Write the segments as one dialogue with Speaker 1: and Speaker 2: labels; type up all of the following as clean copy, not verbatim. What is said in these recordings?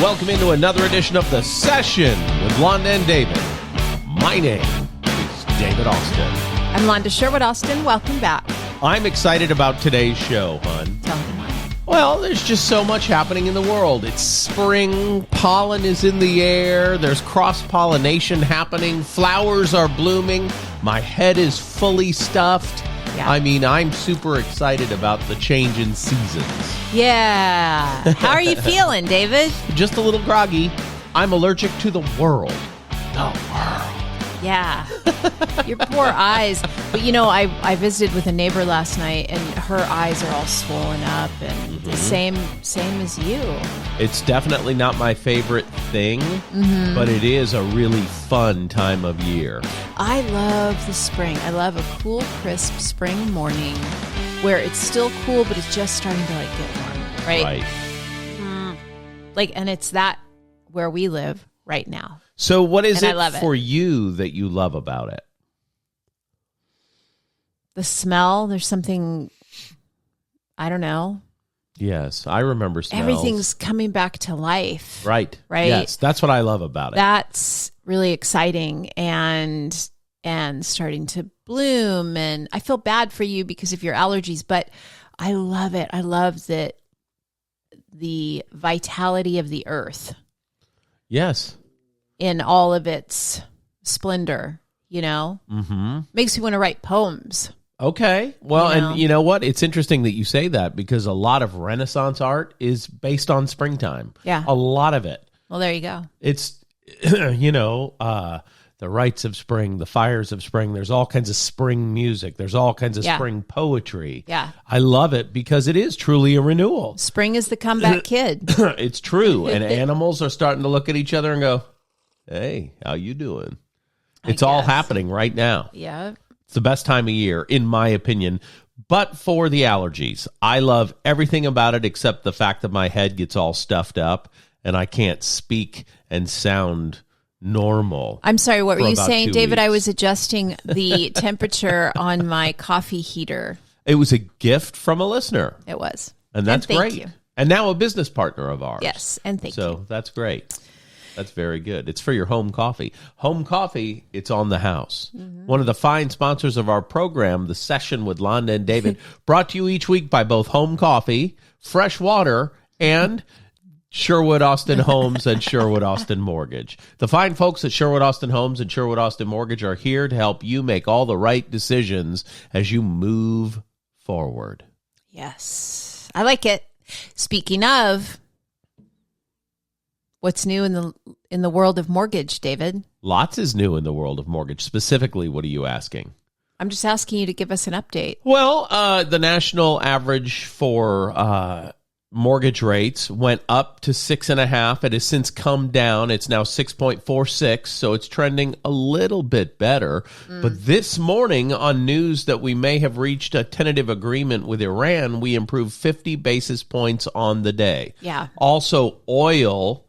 Speaker 1: Welcome into another edition of The Session with Londa and David. My name is David Austin.
Speaker 2: I'm Londa Sherwood-Austin. Welcome back.
Speaker 1: I'm excited about today's show, hon.
Speaker 2: Tell me why.
Speaker 1: Well, there's just so much happening in the world. It's spring, pollen is in the air, there's cross-pollination happening, flowers are blooming, my head is fully stuffed.
Speaker 2: Yeah.
Speaker 1: I mean, I'm super excited about the change in seasons.
Speaker 2: Yeah. How are you feeling, David?
Speaker 1: Just a little groggy. I'm allergic to the world. The world.
Speaker 2: Yeah. Your poor eyes. But, you know, I visited with a neighbor last night, and her eyes are all swollen up, and the same as you.
Speaker 1: It's definitely not my favorite thing, but it is a really fun time of year.
Speaker 2: I love the spring. I love a cool, crisp spring morning where it's still cool, but it's just starting to, like, get warm, right? Like, and it's that where we live right now.
Speaker 1: So what is
Speaker 2: And I
Speaker 1: it
Speaker 2: love
Speaker 1: for you that you love about it?
Speaker 2: The smell, there's something, I don't know.
Speaker 1: Yes, I remember smells.
Speaker 2: Everything's coming back to life.
Speaker 1: Right.
Speaker 2: Right?
Speaker 1: Yes, that's what I love about it.
Speaker 2: That's really exciting and starting to bloom. And I feel bad for you because of your allergies, but I love it. I love that the vitality of the earth.
Speaker 1: Yes.
Speaker 2: In all of its splendor, you know? Mm-hmm. Makes you want to write poems.
Speaker 1: Okay. Well,
Speaker 2: You know?
Speaker 1: and you know what? It's interesting that you say that because a lot of Renaissance art is based on springtime.
Speaker 2: Yeah.
Speaker 1: A lot of it.
Speaker 2: Well, there you go.
Speaker 1: It's, the rites of spring, the fires of spring. There's all kinds of spring music. There's all kinds of spring poetry.
Speaker 2: Yeah.
Speaker 1: I love it because it is truly a renewal.
Speaker 2: Spring is the comeback kid.
Speaker 1: It's true. And animals are starting to look at each other and go, hey, how you doing? It's all happening right now.
Speaker 2: Yeah.
Speaker 1: It's the best time of year, in my opinion. But for the allergies, I love everything about it except the fact that my head gets all stuffed up and I can't speak and sound normal.
Speaker 2: I'm sorry, what were you saying, David?
Speaker 1: Weeks.
Speaker 2: I was adjusting the temperature on my coffee heater.
Speaker 1: It was a gift from a listener.
Speaker 2: It was.
Speaker 1: And that's
Speaker 2: thank
Speaker 1: great.
Speaker 2: you.
Speaker 1: And now a business partner of ours.
Speaker 2: Yes, and thank you.
Speaker 1: So that's great. That's very good. It's for your home coffee. Home coffee, it's on the house. One of the fine sponsors of our program, The Session with Londa and David, brought to you each week by both Home Coffee, Fresh Water, and Sherwood Austin Homes and Sherwood Austin Mortgage. The fine folks at Sherwood Austin Homes and Sherwood Austin Mortgage are here to help you make all the right decisions as you move forward.
Speaker 2: Yes, I like it. Speaking of, what's new in the world of mortgage, David?
Speaker 1: Lots is new in the world of mortgage. Specifically, what are you asking?
Speaker 2: I'm just asking you to give us an update.
Speaker 1: Well, the national average for mortgage rates went up to 6.5. It has since come down. It's now 6.46, so it's trending a little bit better. But this morning on news that we may have reached a tentative agreement with Iran, we improved 50 basis points on the day.
Speaker 2: Yeah.
Speaker 1: Also, oil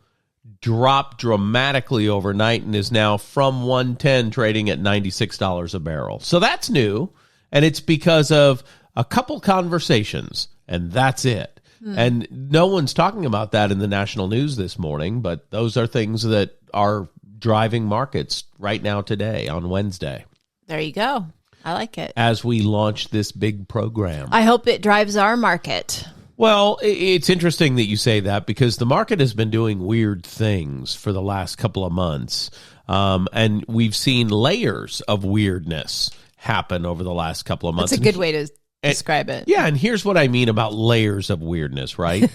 Speaker 1: dropped dramatically overnight and is now from 110 trading at $96 a barrel. So that's new, and it's because of a couple conversations, and that's it. And no one's talking about that in the national news this morning, but those are things that are driving markets right now today on Wednesday.
Speaker 2: There you go. I like it.
Speaker 1: As we launch this big program.
Speaker 2: I hope it drives our market.
Speaker 1: Well, it's interesting that you say that because the market has been doing weird things for the last couple of months. And we've seen layers of weirdness happen over the last couple of months.
Speaker 2: That's a good way to describe it.
Speaker 1: Yeah, and here's what I mean about layers of weirdness, right?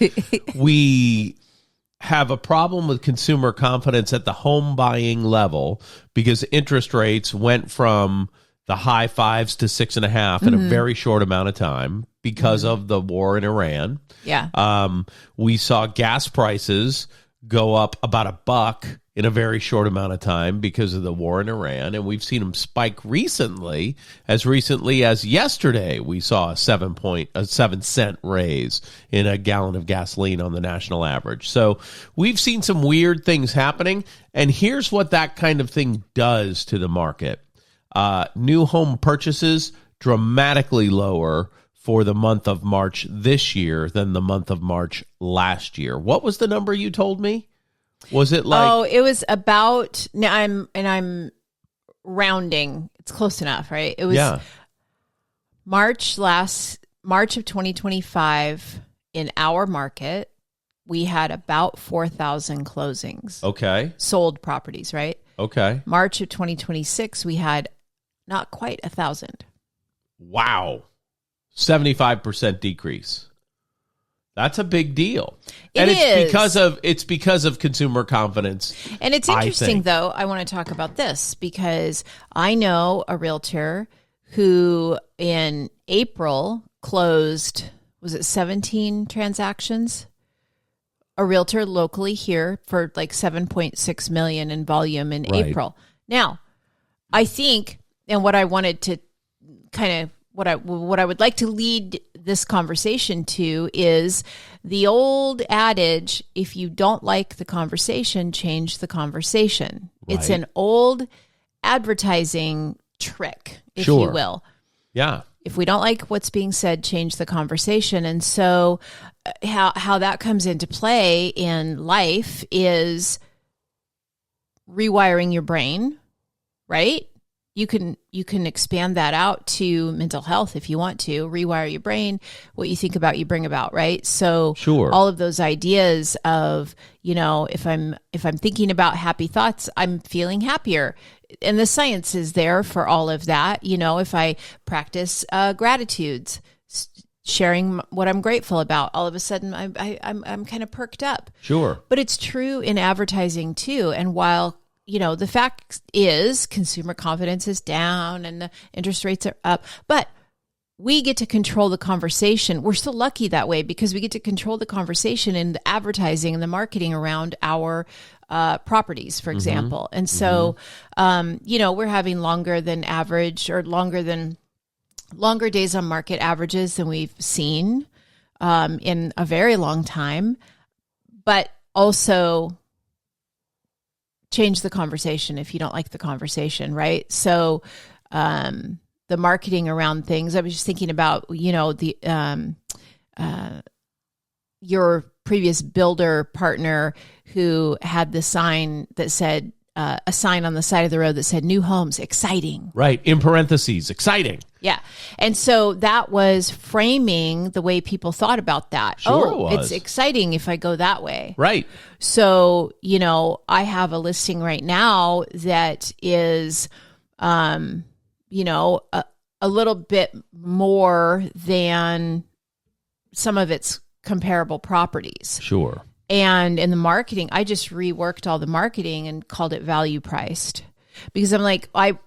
Speaker 1: We have a problem with consumer confidence at the home buying level because interest rates went from the high fives to 6.5 in a very short amount of time because of the war in Iran.
Speaker 2: Yeah.
Speaker 1: We saw gas prices go up about $1 in a very short amount of time because of the war in Iran. And we've seen them spike recently as yesterday. We saw a 7-cent raise in a gallon of gasoline on the national average. So we've seen some weird things happening. And here's what that kind of thing does to the market. New home purchases dramatically lower for the month of March this year than the month of March last year. What was the number you told me? Was it like?
Speaker 2: Oh, it was about. Now I'm rounding. It's close enough, right? It was March of 2025 in our market. We had about 4,000 closings.
Speaker 1: Okay.
Speaker 2: Sold properties, right?
Speaker 1: Okay.
Speaker 2: March of 2026, we had not quite 1,000.
Speaker 1: Wow. 75% decrease. That's a big deal. It's because of consumer confidence.
Speaker 2: And it's interesting, though. I want to talk about this because I know a realtor who in April closed, was it 17 transactions? A realtor locally here for like 7.6 million in volume in April. Now, I think, and what I wanted to kind of, what I would like to lead this conversation to is the old adage, if you don't like the conversation, change the conversation. Right. It's an old advertising trick, if you will.
Speaker 1: Yeah.
Speaker 2: If we don't like what's being said, change the conversation. And so how that comes into play in life is rewiring your brain, right? You can expand that out to mental health if you want to. Rewire your brain. What you think about, you bring about, right? So all of those ideas of, if I'm thinking about happy thoughts, I'm feeling happier. And the science is there for all of that. If I practice gratitudes, sharing what I'm grateful about, all of a sudden I'm kind of perked up.
Speaker 1: Sure.
Speaker 2: But it's true in advertising too. And while the fact is consumer confidence is down and the interest rates are up, but we get to control the conversation. We're so lucky that way because we get to control the conversation and the advertising and the marketing around our properties, for example. And so, we're having longer days on market averages than we've seen in a very long time, but also change the conversation if you don't like the conversation, right? So the marketing around things, I was just thinking about, your previous builder partner who had the sign that said, a sign on the side of the road that said new homes, exciting.
Speaker 1: Right. In parentheses, exciting.
Speaker 2: Yeah. And so that was framing the way people thought about that.
Speaker 1: Sure it was.
Speaker 2: It's exciting if I go that way.
Speaker 1: Right.
Speaker 2: So, I have a listing right now that is, a little bit more than some of its comparable properties.
Speaker 1: Sure.
Speaker 2: And in the marketing, I just reworked all the marketing and called it value priced because I'm like, I'm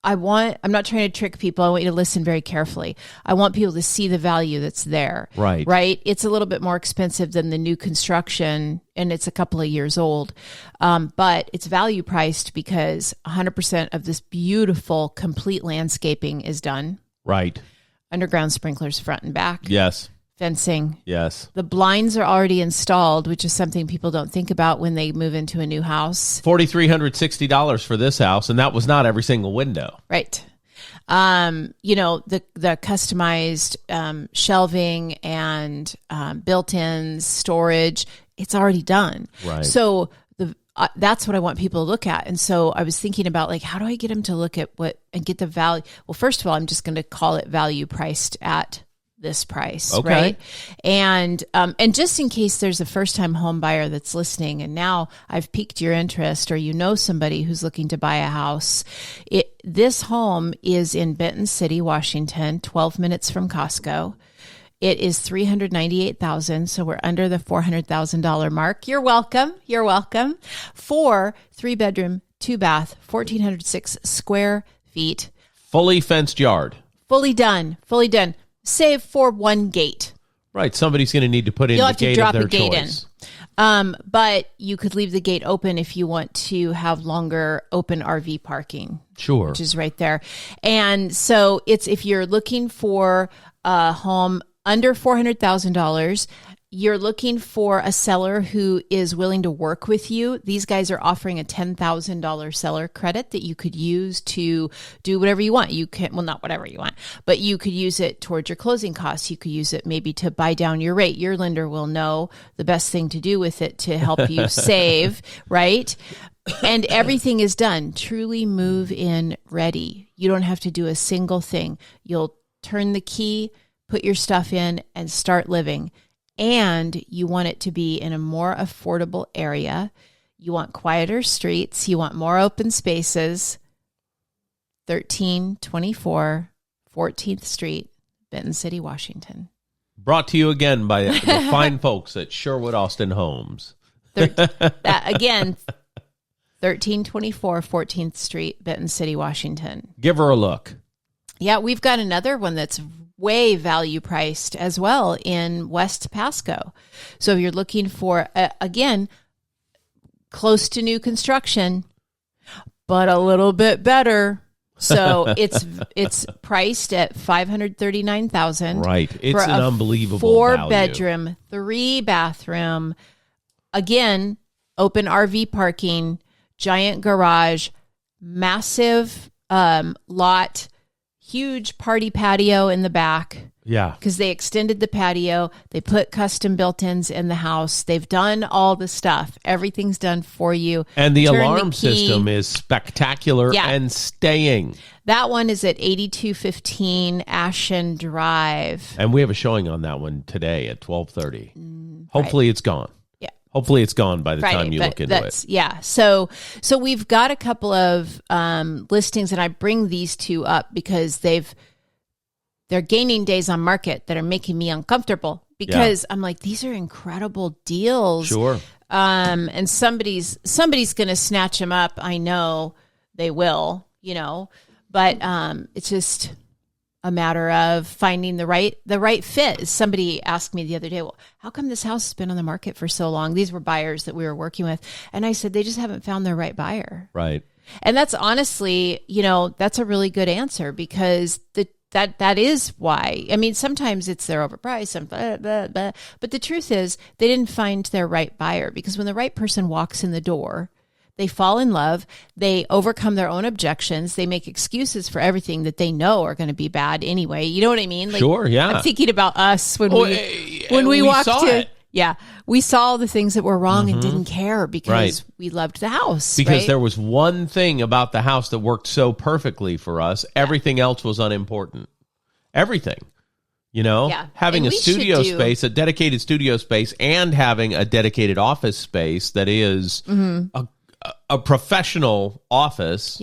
Speaker 2: not trying to trick people. I want you to listen very carefully. I want people to see the value that's there.
Speaker 1: Right.
Speaker 2: Right. It's a little bit more expensive than the new construction and it's a couple of years old. But it's value priced because 100% of this beautiful, complete landscaping is done.
Speaker 1: Right.
Speaker 2: Underground sprinklers front and back.
Speaker 1: Yes.
Speaker 2: Fencing.
Speaker 1: Yes.
Speaker 2: The blinds are already installed, which is something people don't think about when they move into a new house.
Speaker 1: $4,360 for this house, and that was not every single window.
Speaker 2: Right. The customized shelving and built-in storage, it's already done.
Speaker 1: Right.
Speaker 2: So that's what I want people to look at. And so I was thinking about how do I get them to look at and get the value? Well, first of all, I'm just going to call it value priced at this price,
Speaker 1: okay.
Speaker 2: Right? And just in case there's a first-time home buyer that's listening, and now I've piqued your interest, or somebody who's looking to buy a house, this home is in Benton City, Washington, 12 minutes from Costco. It is $398,000, so we're under the $400,000 mark. You're welcome. You're welcome. 4 3-bedroom, 2-bath, 1,406 square feet.
Speaker 1: Fully fenced yard.
Speaker 2: Fully done. Save for one gate.
Speaker 1: Right. Somebody's going to need to put in the gate of their choice.
Speaker 2: But you could leave the gate open if you want to have longer open RV parking.
Speaker 1: Sure.
Speaker 2: Which is right there. And so if you're looking for a home under $400,000, you're looking for a seller who is willing to work with you, these guys are offering a $10,000 seller credit that you could use to do whatever you want. You can, well, not whatever you want, but you could use it towards your closing costs. You could use it maybe to buy down your rate. Your lender will know the best thing to do with it to help you save, right? And everything is done. Truly move in ready. You don't have to do a single thing. You'll turn the key, put your stuff in, and start living. And you want it to be in a more affordable area. You want quieter streets. You want more open spaces. 1324 14th Street, Benton City, Washington.
Speaker 1: Brought to you again by the fine folks at Sherwood Austin Homes.
Speaker 2: Again, 1324 14th Street, Benton City, Washington.
Speaker 1: Give her a look.
Speaker 2: Yeah, we've got another one that's way value priced as well in West Pasco. So if you're looking for, again, close to new construction, but a little bit better. So it's priced at $539,000.
Speaker 1: Right. It's an unbelievable
Speaker 2: 4-bedroom, 3-bathroom. Again, open RV parking, giant garage, massive lot, huge party patio in the back.
Speaker 1: Yeah.
Speaker 2: Because they extended the patio. They put custom built-ins in the house. They've done all the stuff. Everything's done for you.
Speaker 1: And the alarm system is spectacular and staying.
Speaker 2: That one is at 8215 Ashen Drive.
Speaker 1: And we have a showing on that one today at 12:30. Hopefully it's gone.
Speaker 2: Yeah.
Speaker 1: Hopefully it's gone by the time you look into it.
Speaker 2: Yeah. So we've got a couple of listings, and I bring these two up because they're gaining days on market that are making me uncomfortable because I'm like, these are incredible deals.
Speaker 1: Sure.
Speaker 2: And somebody's going to snatch them up. I know they will, but it's just a matter of finding the right fit. Somebody asked me the other day, well, how come this house has been on the market for so long? These were buyers that we were working with. And I said, they just haven't found their right buyer.
Speaker 1: Right.
Speaker 2: And that's honestly, that's a really good answer because that is why. I mean, sometimes it's they're overpriced, but the truth is they didn't find their right buyer because when the right person walks in the door, they fall in love, they overcome their own objections, they make excuses for everything that they know are going to be bad anyway. You know what I mean? Like,
Speaker 1: sure, yeah.
Speaker 2: I'm thinking about us when we walked in. Yeah, we saw the things that were wrong and didn't care because we loved the house.
Speaker 1: Because there was one thing about the house that worked so perfectly for us. Everything else was unimportant. Everything. Having a studio space, a dedicated studio space, and having a dedicated office space that is a professional office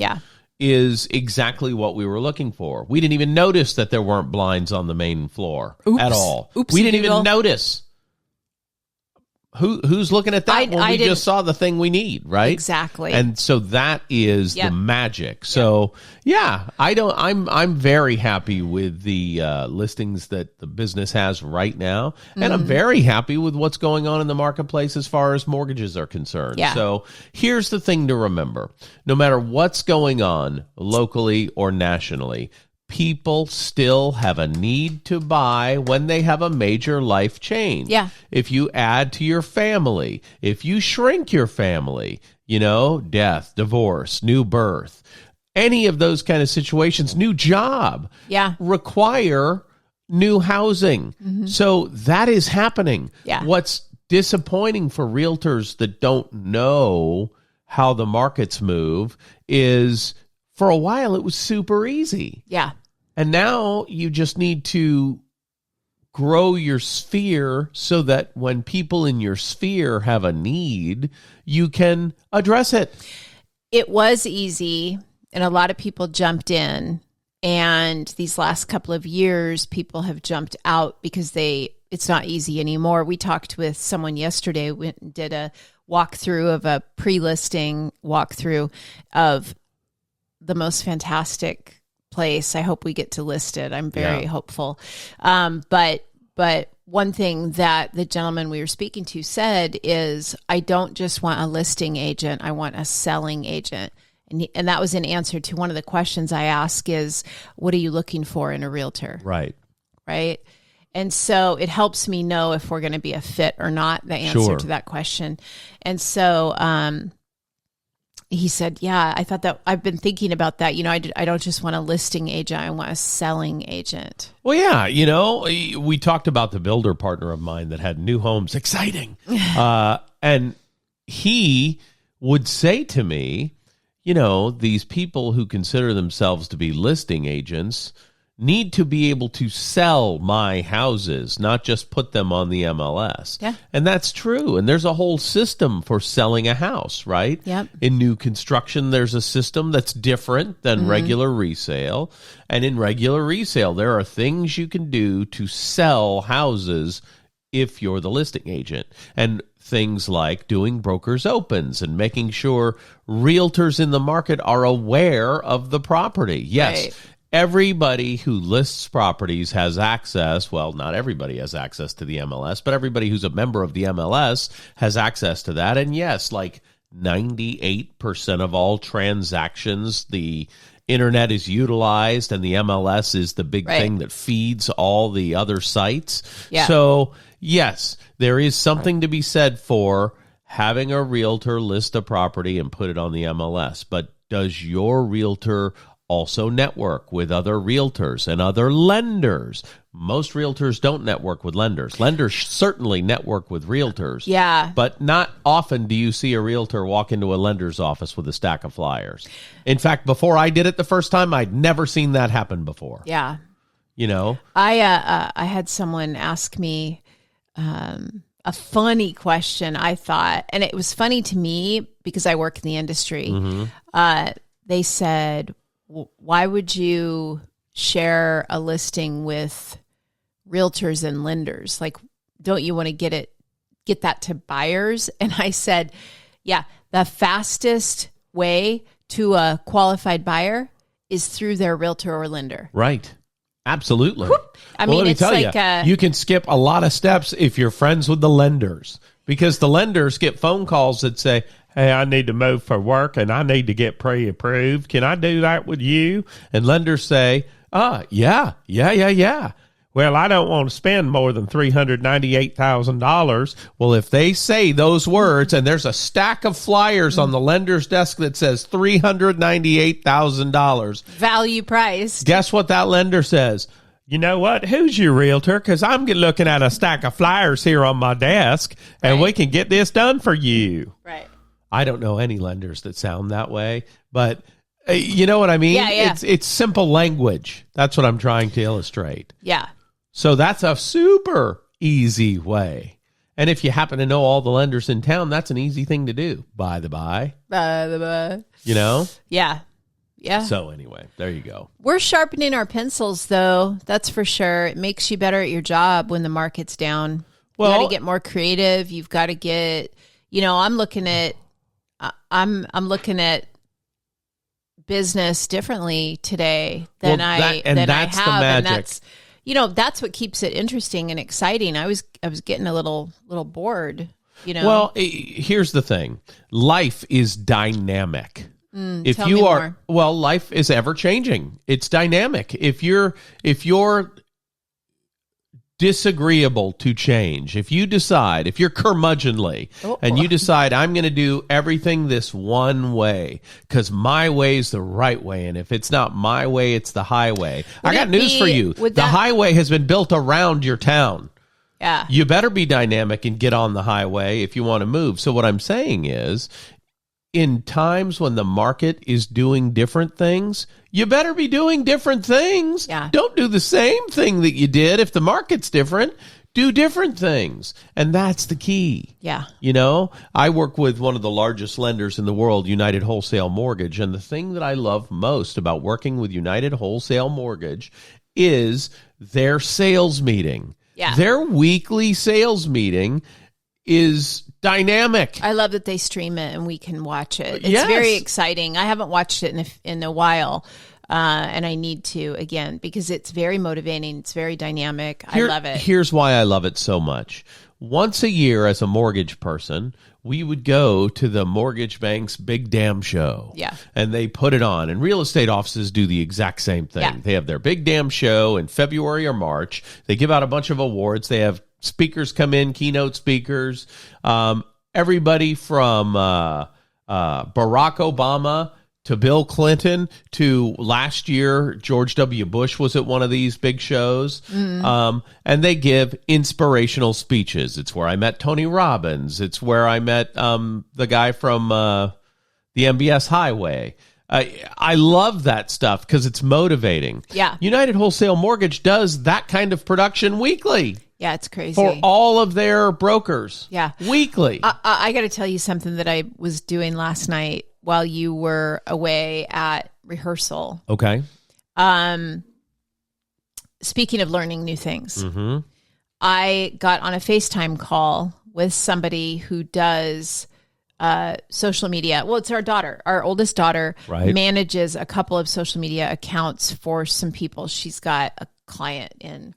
Speaker 1: is exactly what we were looking for. We didn't even notice that there weren't blinds on the main floor at all. We didn't even notice. Who's looking at that when we just saw the thing we need, right?
Speaker 2: Exactly.
Speaker 1: And so that is the magic. So I'm very happy with the listings that the business has right now. And I'm very happy with what's going on in the marketplace as far as mortgages are concerned.
Speaker 2: Yeah.
Speaker 1: So here's the thing to remember. No matter what's going on locally or nationally, people still have a need to buy when they have a major life change.
Speaker 2: Yeah.
Speaker 1: If you add to your family, if you shrink your family, death, divorce, new birth, any of those kind of situations, new job, require new housing. So that is happening.
Speaker 2: Yeah.
Speaker 1: What's disappointing for realtors that don't know how the markets move is for a while, it was super easy.
Speaker 2: Yeah. And
Speaker 1: now you just need to grow your sphere so that when people in your sphere have a need, you can address it.
Speaker 2: It was easy, and a lot of people jumped in. And these last couple of years, people have jumped out because it's not easy anymore. We talked with someone yesterday, went and did a walkthrough of a pre-listing walkthrough of the most fantastic place. I hope we get to list it. I'm very hopeful. But one thing that the gentleman we were speaking to said is, I don't just want a listing agent. I want a selling agent. And that was in answer to one of the questions I ask is, what are you looking for in a realtor?
Speaker 1: Right.
Speaker 2: Right. And so it helps me know if we're going to be a fit or not, the answer
Speaker 1: Sure.
Speaker 2: to that question. And so he said, yeah, I thought that I've been thinking about that. I don't just want a listing agent. I want a selling agent.
Speaker 1: Well, yeah, we talked about the builder partner of mine that had new homes. Exciting. And he would say to me, these people who consider themselves to be listing agents need to be able to sell my houses, not just put them on the MLS.
Speaker 2: Yeah.
Speaker 1: And that's true. And there's a whole system for selling a house, right?
Speaker 2: Yep.
Speaker 1: In new construction, there's a system that's different than regular resale. And in regular resale, there are things you can do to sell houses if you're the listing agent. And things like doing brokers opens and making sure realtors in the market are aware of the property. Yes.
Speaker 2: Right.
Speaker 1: Everybody who lists properties has access. Well, not everybody has access to the MLS, but everybody who's a member of the MLS has access to that. And yes, like 98% of all transactions, the internet is utilized, and the MLS is the big thing that feeds all the other sites.
Speaker 2: Yeah.
Speaker 1: So, yes, there is something to be said for having a realtor list a property and put it on the MLS. But does your realtor also network with other realtors and other lenders? Most realtors don't network with lenders. Lenders certainly network with realtors.
Speaker 2: Yeah.
Speaker 1: But not often do you see a realtor walk into a lender's office with a stack of flyers. In fact, before I did it the first time, I'd never seen that happen before.
Speaker 2: Yeah.
Speaker 1: I
Speaker 2: had someone ask me a funny question, I thought, and it was funny to me because I work in the industry. They said, why would you share a listing with realtors and lenders? Like, don't you want to get that to buyers? And I said, yeah, the fastest way to a qualified buyer is through their realtor or lender.
Speaker 1: Right. Absolutely.
Speaker 2: I mean,
Speaker 1: let me
Speaker 2: it's
Speaker 1: tell
Speaker 2: like
Speaker 1: you can skip a lot of steps if you're friends with the lenders, because the lenders get phone calls that say, hey, I need to move for work and I need to get pre-approved. Can I do that with you? And lenders say, yeah. Well, I don't want to spend more than $398,000. Well, if they say those words and there's a stack of flyers on the lender's desk that says $398,000.
Speaker 2: Value price.
Speaker 1: Guess what that lender says? You know what? Who's your realtor? Because I'm looking at a stack of flyers here on my desk, and we can get this done for you.
Speaker 2: Right.
Speaker 1: I don't know any lenders that sound that way, but you know what I mean?
Speaker 2: Yeah.
Speaker 1: It's simple language. That's what I'm trying to illustrate.
Speaker 2: Yeah.
Speaker 1: So that's a super easy way. And if you happen to know all the lenders in town, that's an easy thing to do, by the by.
Speaker 2: Yeah. Yeah.
Speaker 1: So anyway, there you go.
Speaker 2: We're sharpening our pencils, though. That's for sure. It makes you better at your job when the market's down.
Speaker 1: Well,
Speaker 2: you got to get more creative. You've got to get, I'm looking at business differently today than I have.
Speaker 1: The magic.
Speaker 2: And that's what keeps it interesting and exciting. I was getting a little bored,
Speaker 1: Well, here's the thing. Life is dynamic. If
Speaker 2: tell
Speaker 1: you
Speaker 2: me
Speaker 1: are,
Speaker 2: more.
Speaker 1: life is ever changing. It's dynamic. If you're disagreeable to change, if you're curmudgeonly and you decide I'm going to do everything this one way because my way is the right way, and if it's not my way, it's the highway. I got news for you. The highway has been built around your town.
Speaker 2: Yeah.
Speaker 1: You better be dynamic and get on the highway if you want to move. So what I'm saying is, in times when the market is doing different things, you better be doing different things.
Speaker 2: Yeah.
Speaker 1: Don't do the same thing that you did. If the market's different, do different things. And that's the key.
Speaker 2: Yeah.
Speaker 1: I work with one of the largest lenders in the world, United Wholesale Mortgage. And the thing that I love most about working with United Wholesale Mortgage is their sales meeting.
Speaker 2: Yeah.
Speaker 1: Their weekly sales meeting is dynamic.
Speaker 2: I love that they stream it and we can watch it. It's
Speaker 1: Yes.
Speaker 2: very exciting. I haven't watched it in a while, and I need to again because it's very motivating. It's very dynamic. I love it.
Speaker 1: Here's why I love it so much. Once a year, as a mortgage person, we would go to the mortgage bank's big damn show.
Speaker 2: Yeah.
Speaker 1: And they put it on. And real estate offices do the exact same thing.
Speaker 2: Yeah.
Speaker 1: They have their big damn show in February or March. They give out a bunch of awards. They have speakers come in, keynote speakers. Everybody from Barack Obama to Bill Clinton to last year, George W. Bush was at one of these big shows. And they give inspirational speeches. It's where I met Tony Robbins. It's where I met the guy from the MBS Highway. I love that stuff because it's motivating.
Speaker 2: Yeah.
Speaker 1: United Wholesale Mortgage does that kind of production weekly.
Speaker 2: Yeah, it's crazy.
Speaker 1: For all of their brokers.
Speaker 2: Yeah.
Speaker 1: Weekly.
Speaker 2: I got to tell you something that I was doing last night while you were away at rehearsal.
Speaker 1: Okay.
Speaker 2: Speaking of learning new things, I got on a FaceTime call with somebody who does social media. Well, it's our daughter. Our oldest daughter manages a couple of social media accounts for some people. She's got a client in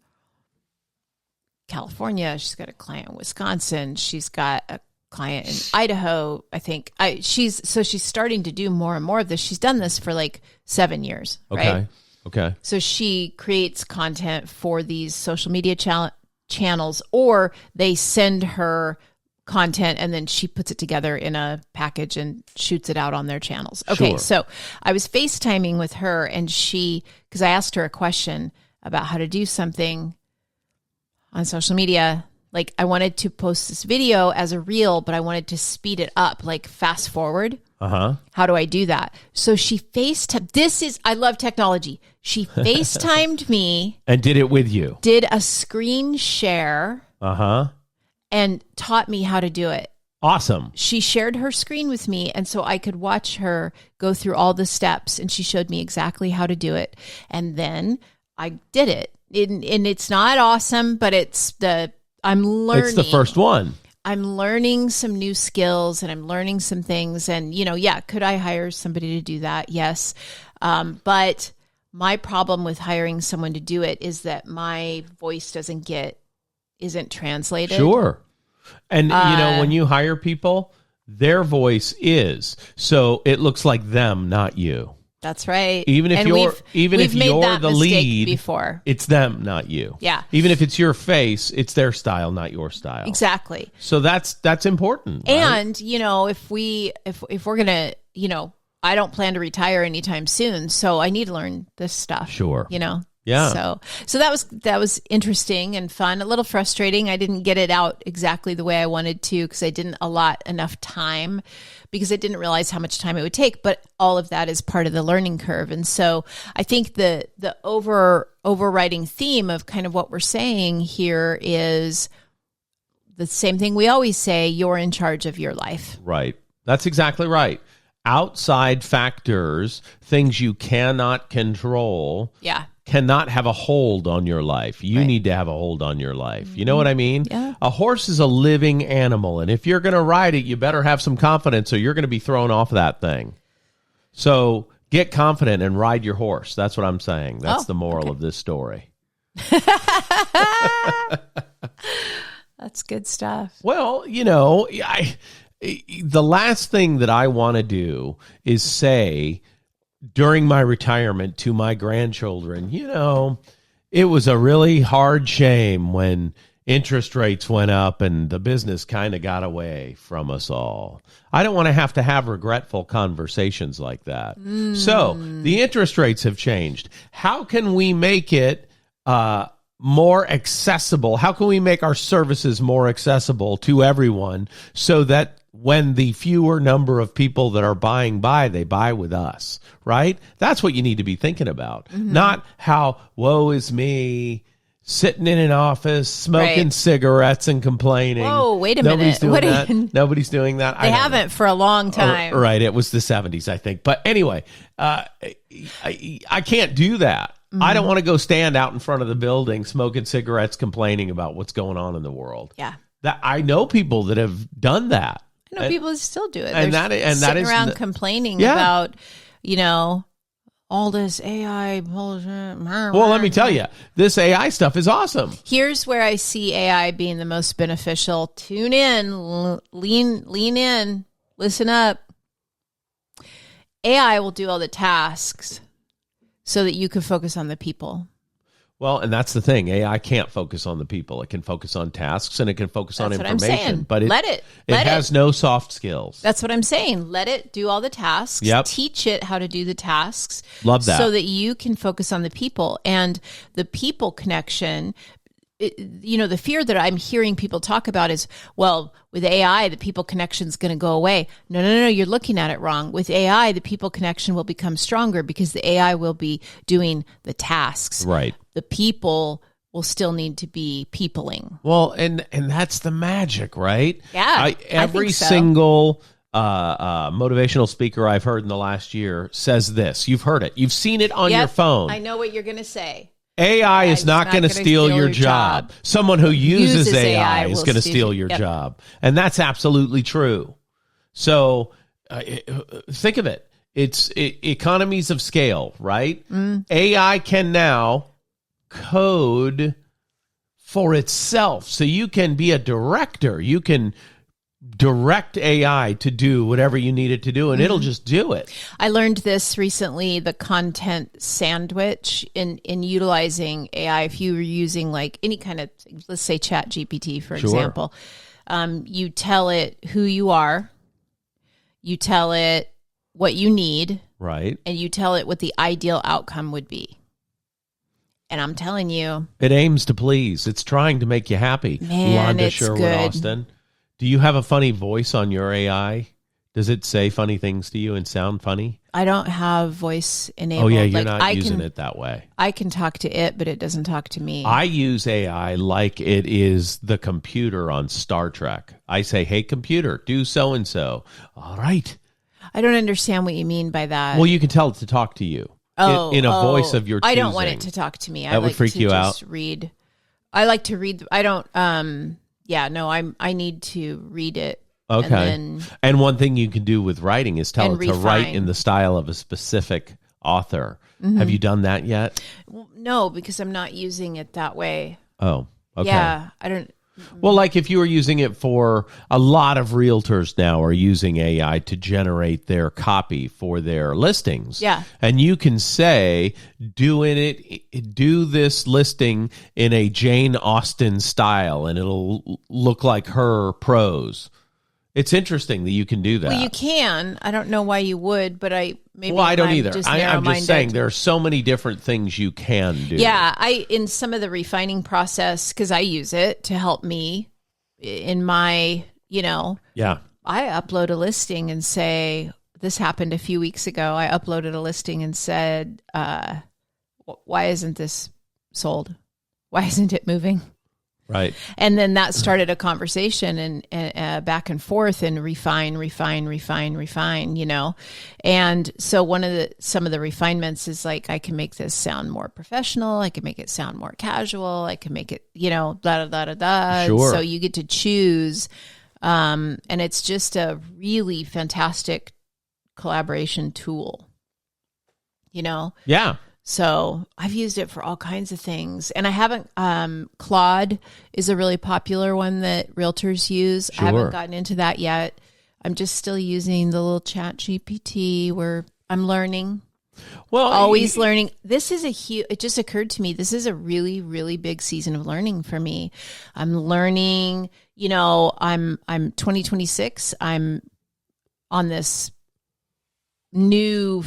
Speaker 2: California. She's got a client in Wisconsin. She's got a client in Idaho. I think she's starting to do more and more of this. She's done this for like 7 years. Right?
Speaker 1: Okay.
Speaker 2: So she creates content for these social media channels, or they send her content and then she puts it together in a package and shoots it out on their channels. Okay.
Speaker 1: Sure.
Speaker 2: So I was FaceTiming with her, and because I asked her a question about how to do something on social media. Like, I wanted to post this video as a reel, but I wanted to speed it up, like fast forward. How do I do that? So she I love technology. She FaceTimed me.
Speaker 1: And did it with you.
Speaker 2: Did a screen share. And taught me how to do it.
Speaker 1: Awesome.
Speaker 2: She shared her screen with me, and so I could watch her go through all the steps, and she showed me exactly how to do it. And then I did it. And it's not awesome, but I'm learning.
Speaker 1: It's the first one.
Speaker 2: I'm learning some new skills, and I'm learning some things. And, could I hire somebody to do that? Yes. But my problem with hiring someone to do it is that my voice isn't translated.
Speaker 1: Sure. And, when you hire people, their voice is. So it looks like them, not you.
Speaker 2: That's right.
Speaker 1: Even if you're the lead
Speaker 2: before,
Speaker 1: it's them, not you.
Speaker 2: Yeah.
Speaker 1: Even if it's your face, it's their style, not your style.
Speaker 2: Exactly.
Speaker 1: So that's important. Right?
Speaker 2: And if we're gonna, I don't plan to retire anytime soon, so I need to learn this stuff.
Speaker 1: Sure.
Speaker 2: Yeah. So that was interesting and fun. A little frustrating. I didn't get it out exactly the way I wanted to because I didn't allot enough time, because I didn't realize how much time it would take. But all of that is part of the learning curve. And so I think the overriding theme of kind of what we're saying here is the same thing we always say: you're in charge of your life.
Speaker 1: Right. That's exactly right. Outside factors, things you cannot control.
Speaker 2: Yeah.
Speaker 1: Cannot have a hold on your life. You need to have a hold on your life. You know what I mean?
Speaker 2: Yeah.
Speaker 1: A horse is a living animal, and if you're going to ride it, you better have some confidence, or you're going to be thrown off that thing. So get confident and ride your horse. That's what I'm saying. That's the moral of this story.
Speaker 2: That's good stuff.
Speaker 1: Well, the last thing that I want to do is say during my retirement to my grandchildren, it was a really hard shame when interest rates went up and the business kind of got away from us all. I don't want to have regretful conversations like that. So the interest rates have changed. How can we make it more accessible? How can we make our services more accessible to everyone so that when the fewer number of people that are buying they buy with us, right? That's what you need to be thinking about. Not how, woe is me, sitting in an office, smoking cigarettes and complaining.
Speaker 2: Whoa, wait a minute.
Speaker 1: Nobody's doing that.
Speaker 2: They haven't for a long time.
Speaker 1: Right. It was the 70s, I think. But anyway, I can't do that. I don't want to go stand out in front of the building smoking cigarettes, complaining about what's going on in the world.
Speaker 2: Yeah.
Speaker 1: That I know people that have done that.
Speaker 2: I know people still do it.
Speaker 1: And
Speaker 2: They're sitting around complaining about, all this AI bullshit.
Speaker 1: Well, let me tell you, this AI stuff is awesome.
Speaker 2: Here's where I see AI being the most beneficial. Tune in, lean in, listen up. AI will do all the tasks so that you can focus on the people.
Speaker 1: Well, and that's the thing. AI can't focus on the people. It can focus on tasks and it can focus on information.
Speaker 2: What I'm saying.
Speaker 1: But it has no soft skills.
Speaker 2: That's what I'm saying. Let it do all the tasks.
Speaker 1: Yep.
Speaker 2: Teach it how to do the tasks.
Speaker 1: Love that.
Speaker 2: So that you can focus on the people. And the people connection, the fear that I'm hearing people talk about is, well, with AI, the people connection is going to go away. No, you're looking at it wrong. With AI, the people connection will become stronger because the AI will be doing the tasks.
Speaker 1: Right.
Speaker 2: The people will still need to be peopling.
Speaker 1: Well, and that's the magic, right?
Speaker 2: Yeah.
Speaker 1: Every single motivational speaker I've heard in the last year says this. You've heard it. You've seen it on your phone.
Speaker 2: I know what you're going to say.
Speaker 1: AI is not going to steal your job. Someone who uses AI is going to steal your job. And that's absolutely true. So think of it. It's economies of scale, right? AI can now code for itself. So you can be a director. You can direct AI to do whatever you need it to do, and it'll just do it.
Speaker 2: I learned this recently, the content sandwich in utilizing AI. If you were using like any kind of, let's say Chat GPT, for example, you tell it who you are, you tell it what you need,
Speaker 1: right,
Speaker 2: and you tell it what the ideal outcome would be. And I'm telling you,
Speaker 1: it aims to please. It's trying to make you happy.
Speaker 2: Man,
Speaker 1: Londa
Speaker 2: it's
Speaker 1: Sherwood
Speaker 2: good.
Speaker 1: Austin. Do you have a funny voice on your AI? Does it say funny things to you and sound funny?
Speaker 2: I don't have voice enabled.
Speaker 1: Oh, yeah, you're not using it that way.
Speaker 2: I can talk to it, but it doesn't talk to me.
Speaker 1: I use AI like it is the computer on Star Trek. I say, hey, computer, do so-and-so. All right.
Speaker 2: I don't understand what you mean by that.
Speaker 1: Well, you can tell it to talk to you in a voice of your choosing.
Speaker 2: I don't want it to talk to me.
Speaker 1: That would freak you out?
Speaker 2: Read. I like to read. I don't... I need to read it.
Speaker 1: Okay. And one thing you can do with writing is tell it to write in the style of a specific author. Have you done that yet?
Speaker 2: No, because I'm not using it that way.
Speaker 1: Oh, okay.
Speaker 2: Yeah, I don't...
Speaker 1: Well, like if you were using it for a lot of realtors now are using AI to generate their copy for their listings.
Speaker 2: Yeah.
Speaker 1: And you can say, do this listing in a Jane Austen style and it'll look like her prose. It's interesting that you can do that.
Speaker 2: Well, you can. I don't know why you would, but I
Speaker 1: don't either. I'm just saying there are so many different things you can do.
Speaker 2: Yeah, in some of the refining process, because I use it to help me in my,
Speaker 1: Yeah.
Speaker 2: I upload a listing and say, this happened a few weeks ago. I uploaded a listing and said, why isn't this sold? Why isn't it moving?
Speaker 1: Right.
Speaker 2: And then that started a conversation and back and forth and refine. And so some of the refinements is like, I can make this sound more professional. I can make it sound more casual. I can make it, da da da da da.
Speaker 1: Sure.
Speaker 2: So you get to choose. And it's just a really fantastic collaboration tool,
Speaker 1: Yeah.
Speaker 2: So I've used it for all kinds of things. And I haven't, Claude is a really popular one that realtors use.
Speaker 1: Sure.
Speaker 2: I haven't gotten into that yet. I'm just still using the little Chat GPT where I'm learning.
Speaker 1: Well,
Speaker 2: always learning. This is it just occurred to me, this is a really, really big season of learning for me. I'm learning, I'm 2026. I'm on this new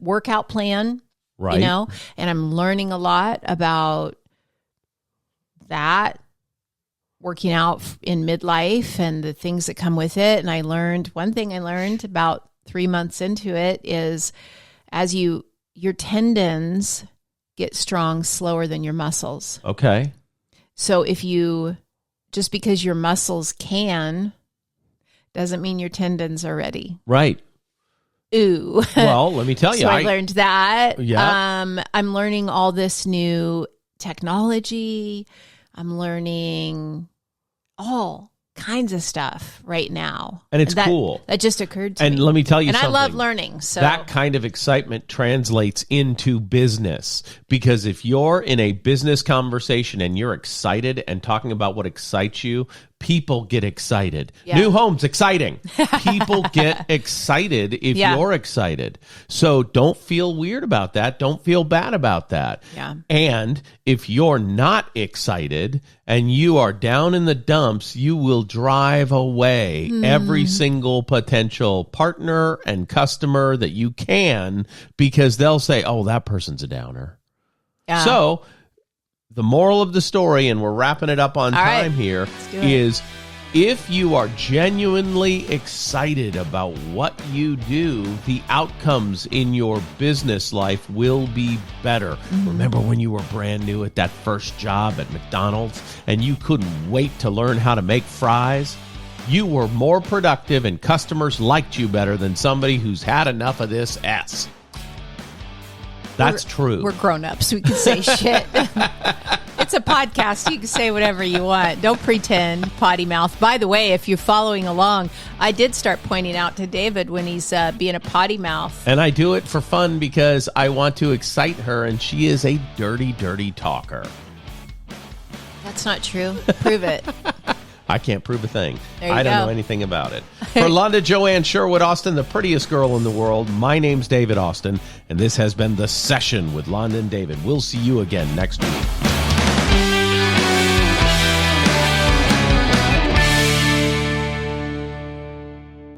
Speaker 2: workout plan.
Speaker 1: Right.
Speaker 2: And I'm learning a lot about that, working out in midlife and the things that come with it. And one thing I learned about 3 months into it is your tendons get strong slower than your muscles.
Speaker 1: Okay.
Speaker 2: So just because your muscles can, doesn't mean your tendons are ready.
Speaker 1: Right.
Speaker 2: Ooh.
Speaker 1: Well, let me tell you.
Speaker 2: So I learned that.
Speaker 1: Yeah.
Speaker 2: I'm learning all this new technology. I'm learning all kinds of stuff right now.
Speaker 1: And it's cool.
Speaker 2: That just occurred to me.
Speaker 1: And let me tell you
Speaker 2: and
Speaker 1: something.
Speaker 2: I love learning. So
Speaker 1: that kind of excitement translates into business, because if you're in a business conversation and you're excited and talking about what excites you, people get excited.
Speaker 2: Yeah.
Speaker 1: New homes, exciting. People get excited if you're excited. So don't feel weird about that. Don't feel bad about that.
Speaker 2: Yeah.
Speaker 1: And if you're not excited and you are down in the dumps, you will drive away every single potential partner and customer that you can, because they'll say, oh, that person's a downer. Yeah. So the moral of the story, and we're wrapping it up on time here, is if you are genuinely excited about what you do, the outcomes in your business life will be better. Remember when you were brand new at that first job at McDonald's and you couldn't wait to learn how to make fries? You were more productive and customers liked you better than somebody who's had enough of this S. That's true.
Speaker 2: We're grown-ups. We can say shit. It's a podcast. You can say whatever you want. Don't pretend potty mouth. By the way, if you're following along, I did start pointing out to David when he's being a potty mouth.
Speaker 1: And I do it for fun because I want to excite her, and she is a dirty, dirty talker.
Speaker 2: That's not true. Prove it.
Speaker 1: I can't prove a thing.
Speaker 2: I
Speaker 1: don't know anything about it. For Londa Joanne Sherwood Austin, the prettiest girl in the world, my name's David Austin, and this has been The Session with Londa and David. We'll see you again next week.